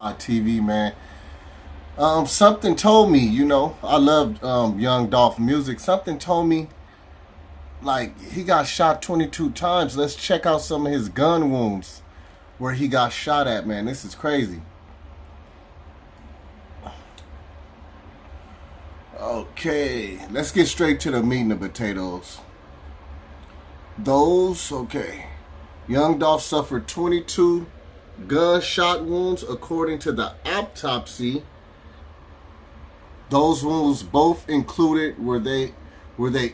TV, man. Something told me, I loved young Dolph music. Something told me, like, he got shot 22 times. Let's check out some of his gun wounds where he got shot at, man. This is crazy. Okay, let's get straight to the meat and the potatoes. Okay. Young Dolph suffered 22 gunshot wounds according to the autopsy. Those wounds both included where they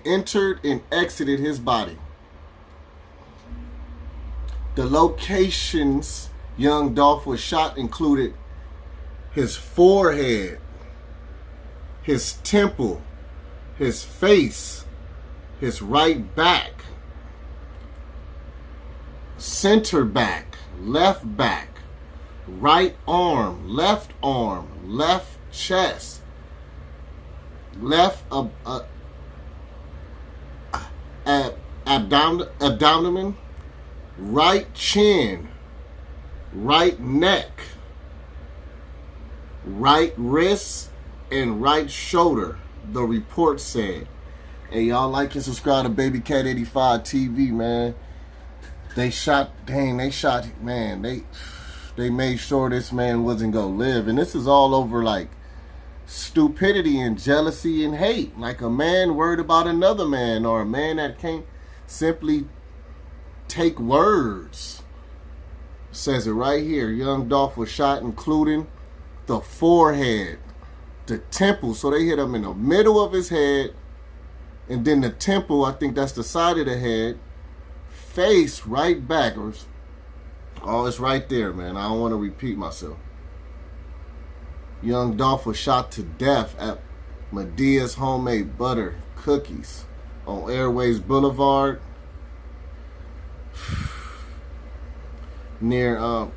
entered and exited his body. The locations young Dolph was shot included his forehead, his temple, his face, his right back, center back, left arm, left chest, left abdomen, right chin, right neck, right wrist, and right shoulder, the report said. Hey, y'all like and subscribe to Baby Cat 85 TV, man. They made sure this man wasn't gonna live. And this is all over, like, stupidity and jealousy and hate. Like a man worried about another man, or a man that can't simply take words. It says it right here. Young Dolph was shot including the forehead, the temple. So they hit him in the middle of his head, and then the temple, I think that's the side of the head, face, right backwards. Oh, it's right there, man. I don't want to repeat myself. Young Dolph was shot to death at Medea's Homemade Butter Cookies on Airways Boulevard near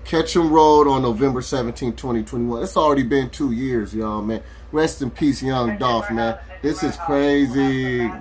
Ketchum Road on November 17, 2021. It's already been 2 years, y'all, man. Rest in peace, young Dolph, man. This is crazy.